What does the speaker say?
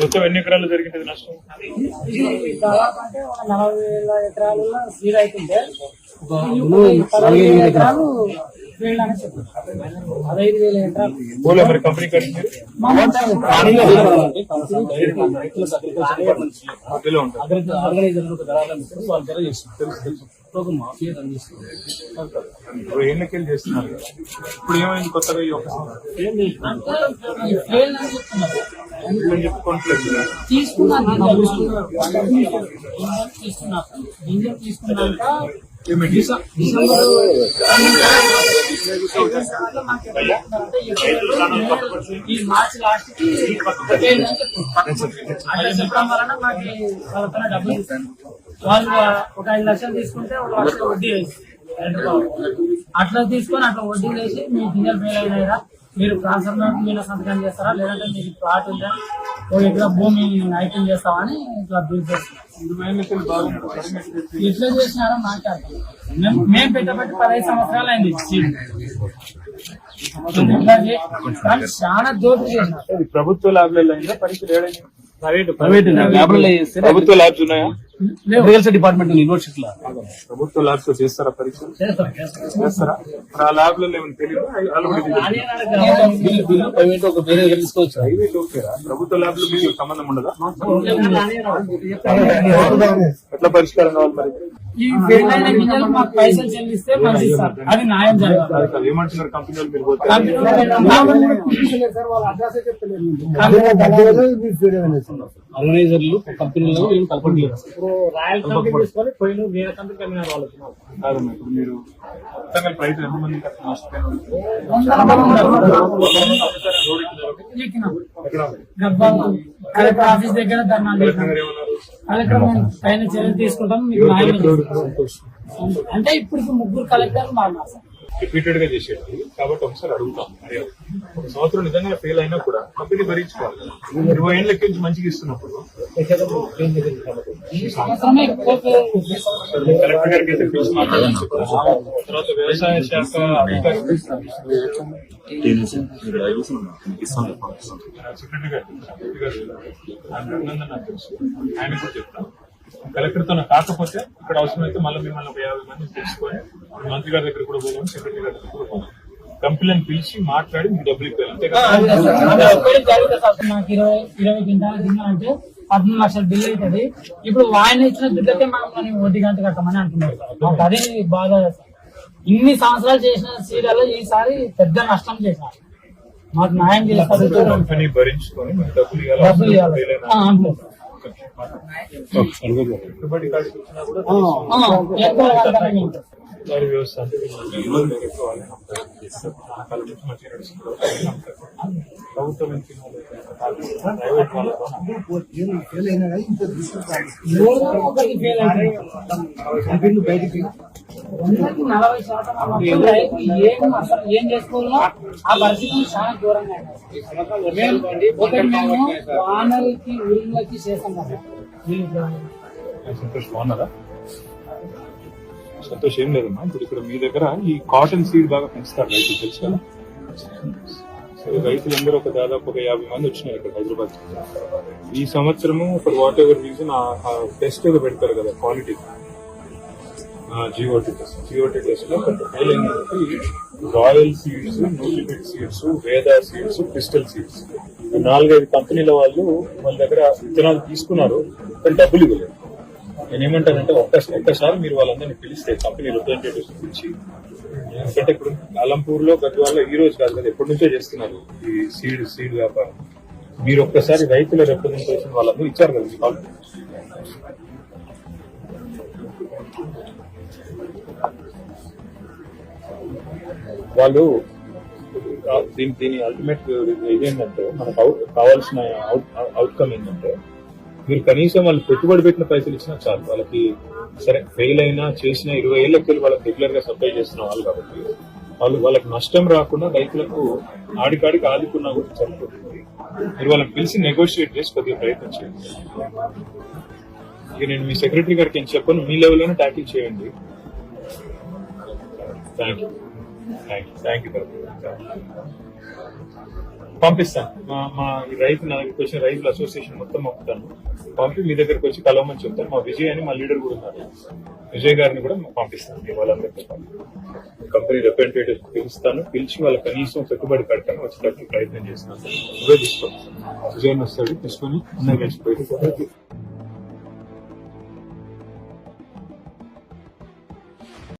మొత్తం ఎన్ని ఎకరాలు జరిగింది నష్టం? దాదాపు అంటే 40,000 ఎకరాలలో సీడ్ అవుతుంటే 15,000 ఎకరాలు ఫీల్డ్ అని చెప్పారు. 15,000 ఎకరాలు మరి కంపెనీ కట్టింది ఏళ్ళకెళ్ళి చేస్తున్నారు. ఇప్పుడు ఏమైంది కొత్తగా ఈ ఒక చెప్పుకోవట్లేదు. ఈ మార్చ్ లాస్ట్ కి చెప్పడం వలన మాకు వాళ్ళ డబ్బులు ఇస్తారు. వాళ్ళు ఒక 5 లక్షలు తీసుకుంటే 1 లక్ష వడ్డీ వేసి అట్లా తీసుకొని అట్లా వడ్డీ వేసి మీ గింజలు ఫెయిల్ అయినాయిరా, మీరు ట్రాన్స్ఫర్ మీద సంతకం చేస్తారా, లేదంటే మీకు ప్లాట్ ఉందా, 1 ఎకరా భూమి ఐక్యం చేస్తామని ఇట్లా బిల్ చేస్తాం. ఇట్లా చేసినారా నాకే అర్థం. మేము పెట్టబట్టి 15 సంవత్సరాలు అయింది. చాలా దోపిడీ చేసినారు. ప్రభుత్వ ల్యాబ్లలో అయిందా పరీక్షలు ఏడైంది? ప్రైవేట్ ల్యాబ్లలో చేస్తే ప్రభుత్వ ల్యాబ్స్ ఉన్నాయా? అగ్రికల్చర్ డిపార్ట్మెంట్ యూనివర్సిటీలో ప్రభుత్వ ల్యాబ్స్ లో చేస్తారా పరీక్షలు? చేస్తారా? ఆ ల్యాబ్లలో ఏమైనా తెలియదు. ప్రైవేట్ ఒక వేరే తీసుకోవచ్చు. ప్రైవేట్ ఓకేరా, ప్రభుత్వ ల్యాబ్ లో మీకు సంబంధం ఉండదా? ఎట్లా పరిష్కారం కావాలి మరి? ఈ ఫెయిల్ అయిన గింజలు మాకు పైసలు చెల్లిస్తే మంచిది సార్, అది న్యాయం జరగాలి. ఏమంటున్నారు కంపెనీలు? మీరు పోతే ఆర్గనైజర్లు కంపెనీలు కలపట్లేదు. రాయల్ కంపెనీ తీసుకొని పోయిన వేరే కంపెనీ కమ్మినారు వాళ్ళు. ఇప్పుడు మీరు రైతులు ఎంతమంది కలెక్టర్ ఆఫీస్ దగ్గర ధర్నా కలెక్టర్ పైన చర్యలు తీసుకుంటాం మీకు న్యాయం అంటే ఇప్పుడు 3 కలెక్టర్లు మారినారు సార్. రిపీటెడ్ గా చేసేది కాబట్టి ఒకసారి అడుగుతాం. ఒక సంవత్సరం నిజంగా ఫెయిల్ అయినా కూడా కంపెనీ భరించుకోవాలి. 20 ఏళ్ళ నుంచి మంచిగా ఇస్తున్నప్పుడు కలెక్టర్ గారికి అయితే పిలిచి మాట్లాడాలని చెప్పారు. తర్వాత వ్యవసాయ శాఖ అధికారి సెక్రటరీ గారు నాకు తెలుసు, ఆయన కూడా చెప్తాను. కలెక్టర్ తో కాకపోతే ఇక్కడ అవసరమైతే మళ్ళీ మిమ్మల్ని 50 మంది తెచ్చుకొని మంత్రి గారి దగ్గర కూడా పోదాం, సెక్రటరీ గారి దగ్గర కూడా పోదాం. కంపెనీలను పిలిచి మాట్లాడి మీకు డబ్బులు ఇవ్వాలి. నాకు 20 క్వింటాల గిన్నె అంటే 18 లక్షల బిల్లు అవుతుంది. ఇప్పుడు ఆయన ఇచ్చిన బిడ్డకే మనం వడ్డీ గంట కట్టమని అంటున్నారు. మాకు అదే బాధ. ఇన్ని సంవత్సరాలు చేసిన సీరియల్లో ఈసారి పెద్ద నష్టం చేశారు. మాకు న్యాయం చేస్తారు. కంపెనీ భరించుకొని డబ్బులు ఇవ్వాలి. పెట్టుబడి కాడికి వచ్చినా కూడా వారి వ్యవస్థ ప్రభుత్వం నుంచి ప్రైవేట్ వాళ్ళతో బయటికి 40% అసలు ఏం చేసుకోవాలో ఆ పరిస్థితి చాలా దూరంగా. ఒకటి మేము వానలకి ఊళ్ళకి చేస్తాం కదా. సంతోష్ బాగున్నారా? సంతోష్ ఏం లేదమ్మా. ఇప్పుడు ఇక్కడ మీ దగ్గర ఈ కాటన్ సీడ్ బాగా పెంచుతారు రైతులు, తెలుసు కదా. సో రైతులందరూ దాదాపు 50 మంది వచ్చినారు ఇక్కడ హైదరాబాద్. ఈ సంవత్సరము ఫర్ వాట్ ఎవర్ రీజన్ ఆ టెస్ట్ ఏదో పెడతారు కదా క్వాలిటీ, జిఓటీ టెస్ట్ లో కొంత ఫెయిల్ అయింది. రాయల్ సీడ్స్, న్యూట్రిఫిట్ సీడ్స్, వేదా సీడ్స్, క్రిస్టల్ సీడ్స్ 4-5 కంపెనీల వాళ్ళు వాళ్ళ దగ్గర విత్తనాలు తీసుకున్నారు, కానీ డబ్బులు ఇవ్వలేదు. నేనేమంటానంటే ఒక్కసారి మీరు వాళ్ళందరినీ పిలిస్తే కంపెనీ రిప్రజెంటేటివ్స్ పిలిచి, ఎందుకంటే ఇప్పుడు అలంపూర్ లో గద్వాల్లో ఈ రోజు కాదు కదా, ఎప్పటి నుంచో చేస్తున్నారు ఈ సీడ్ వ్యాపారం. మీరు ఒక్కసారి రైతుల రిప్రజెంటేషన్ వాళ్ళందరూ ఇచ్చారు కదా మీకు ఆల్రెడీ. వాళ్ళు దీని అల్టిమేట్ ఇదేంటంటే మనకు కావాల్సిన అవుట్కమ్ ఏంటంటే, మీరు కనీసం వాళ్ళు పెట్టుబడి పెట్టిన పైసలు ఇచ్చినా చాలు. వాళ్ళకి సరే ఫెయిల్ అయినా చేసిన 20 ఏళ్ళకి వాళ్ళకి రెగ్యులర్ గా సప్లై చేస్తున్న వాళ్ళు కాబట్టి వాళ్ళకి నష్టం రాకుండా రైతులకు ఆడికాడికి ఆదుకున్నా కూడా సరిపోతుంది. మీరు వాళ్ళని పిలిచి నెగోషియేట్ చేసి కొద్దిగా ప్రయత్నం చేయండి. ఇక నేను మీ సెక్రటరీ గారికి ఏం చెప్పను, మీ లెవెల్లోనే ట్యాకిల్ చేయండి. Thank you. పంపిస్తాను. మా ఈ రైతు నా దగ్గరికి వచ్చిన రైతుల అసోసియేషన్ మొత్తం పంపుతాను. పంపి మీ దగ్గరికి వచ్చి కలవమని చెప్తాను. మా విజయ్ అని మా లీడర్ కూడా ఉన్నారు, విజయ్ గారిని కూడా పంపిస్తాను. మీ వాళ్ళందరికీ కంపెనీ రిప్రజెంటేటివ్ పిలుస్తాను, పిలిచి వాళ్ళ కనీసం పెట్టుబడి పెట్టాను వచ్చేటప్పుడు ప్రయత్నం చేస్తాను. నువ్వే తీసుకో, విజయ్ వస్తాడు తీసుకొని అన్నయ్య కలిసి పోయి